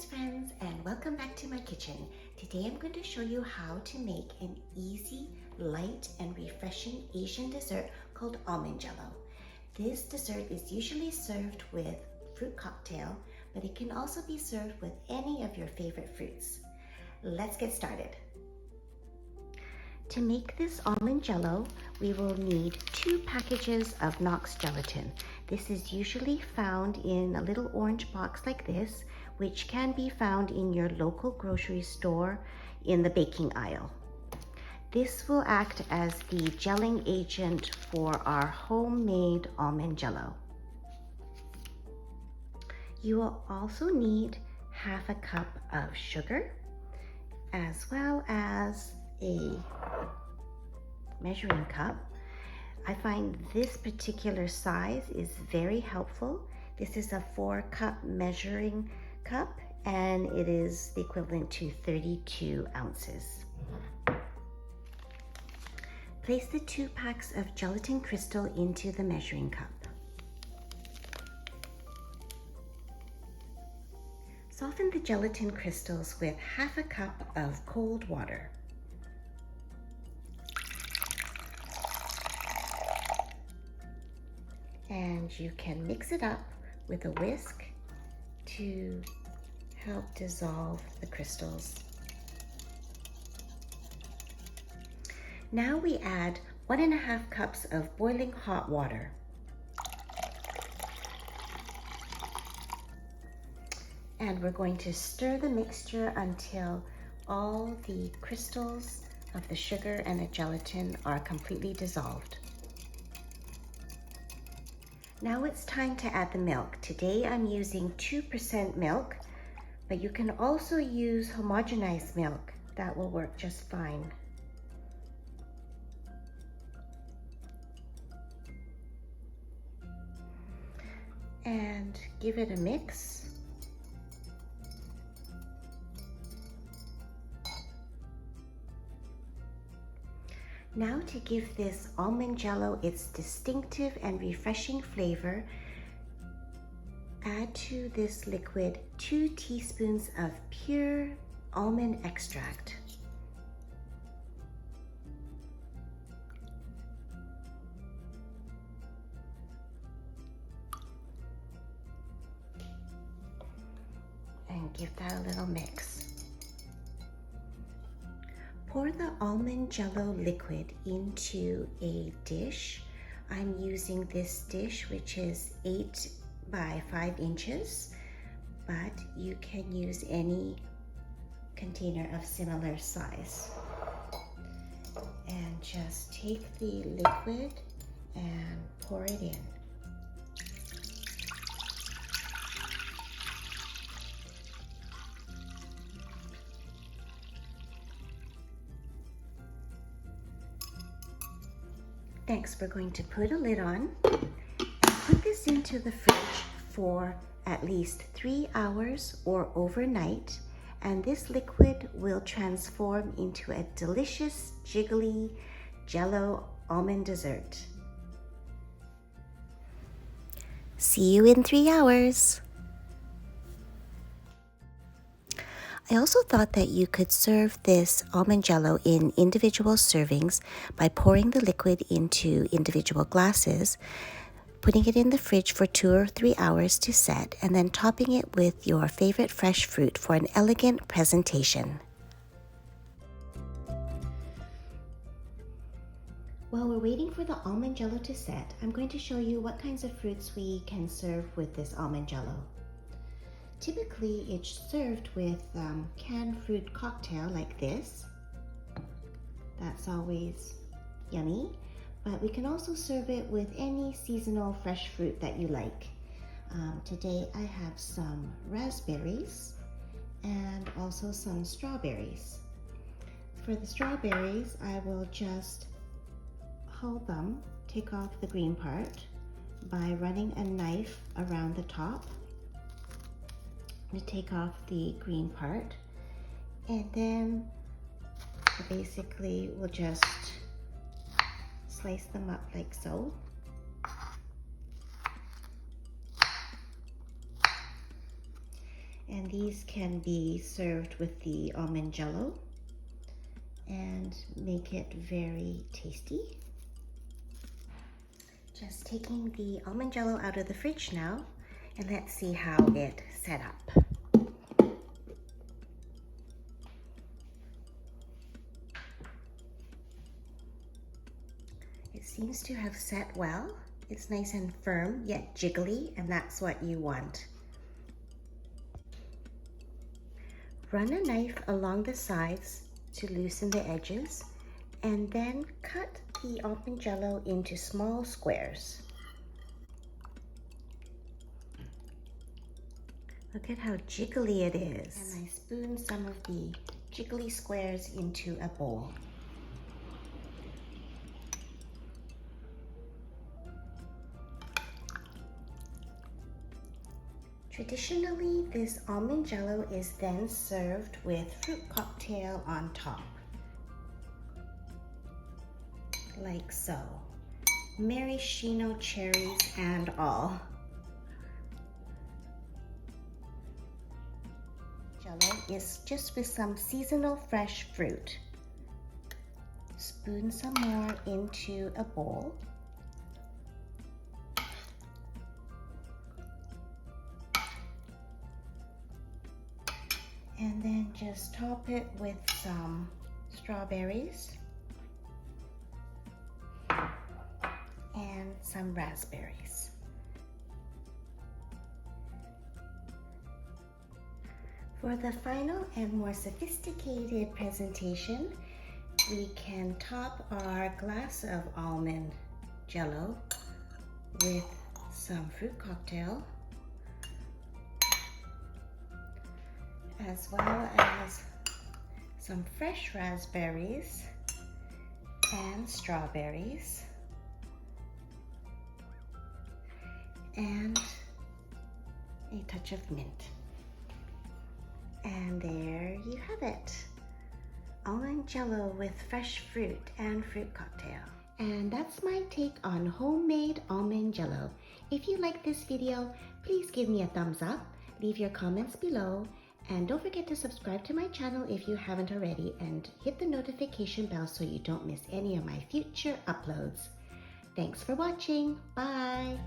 friends, and welcome back to my kitchen. Today I'm going to show you how to make an easy, light, and refreshing Asian dessert called Almond Jello. This dessert is usually served with fruit cocktail, but it can also be served with any of your favorite fruits. Let's get started. To make this Almond Jello, we will need 2 packages of Knox gelatin. This is usually found in a little orange box like this, which can be found in your local grocery store in the baking aisle. This will act as the gelling agent for our homemade Almond Jello. You will also need half a cup of sugar, as well as a measuring cup. I find this particular size is very helpful. This is a 4-cup measuring cup, and it is the equivalent to 32 ounces. Place the 2 packs of gelatin crystal into the measuring cup. Soften the gelatin crystals with half a cup of cold water. And you can mix it up with a whisk to help dissolve the crystals. Now we add 1.5 cups of boiling hot water. And we're going to stir the mixture until all the crystals of the sugar and the gelatin are completely dissolved. Now it's time to add the milk. Today I'm using 2% milk, but you can also use homogenized milk. That will work just fine. And give it a mix. Now, to give this Almond Jello its distinctive and refreshing flavor, add to this liquid 2 teaspoons of pure almond extract. And give that a little mix. Pour the Almond Jello liquid into a dish. I'm using this dish, which is 8 by 5 inches, but you can use any container of similar size. And just take the liquid and pour it in. Next, we're going to put a lid on and put this into the fridge for at least 3 hours or overnight, and this liquid will transform into a delicious, jiggly Jello almond dessert. See you in 3 hours. I also thought that you could serve this Almond Jello in individual servings by pouring the liquid into individual glasses, putting it in the fridge for 2 or 3 hours to set, and then topping it with your favorite fresh fruit for an elegant presentation. While we're waiting for the Almond Jello to set, I'm going to show you what kinds of fruits we can serve with this Almond Jello. Typically, it's served with canned fruit cocktail like this. That's always yummy. But we can also serve it with any seasonal fresh fruit that you like. Today I have some raspberries and also some strawberries. For the strawberries, I will just hull them, take off the green part by running a knife around the top. To take off the green part, and then basically we'll just slice them up like so. And these can be served with the almond jello and make it very tasty. Just taking the almond jello out of the fridge now, and let's see how it set up. It seems to have set well. It's nice and firm, yet jiggly, and that's what you want. Run a knife along the sides to loosen the edges, and then cut the almond jello into small squares. Look at how jiggly it is. And I spoon some of the jiggly squares into a bowl. Traditionally, this almond jello is then served with fruit cocktail on top, like so. Maraschino cherries and all. Jello is just with some seasonal fresh fruit. Spoon some more into a bowl. And then just top it with some strawberries and some raspberries. For the final and more sophisticated presentation, we can top our glass of almond jello with some fruit cocktail, as well as some fresh raspberries and strawberries, and a touch of mint. And there you have it. Almond jello with fresh fruit and fruit cocktail. And that's my take on homemade almond jello. If you like this video, please give me a thumbs up, leave your comments below, and don't forget to subscribe to my channel if you haven't already, and hit the notification bell so you don't miss any of my future uploads. Thanks for watching. Bye.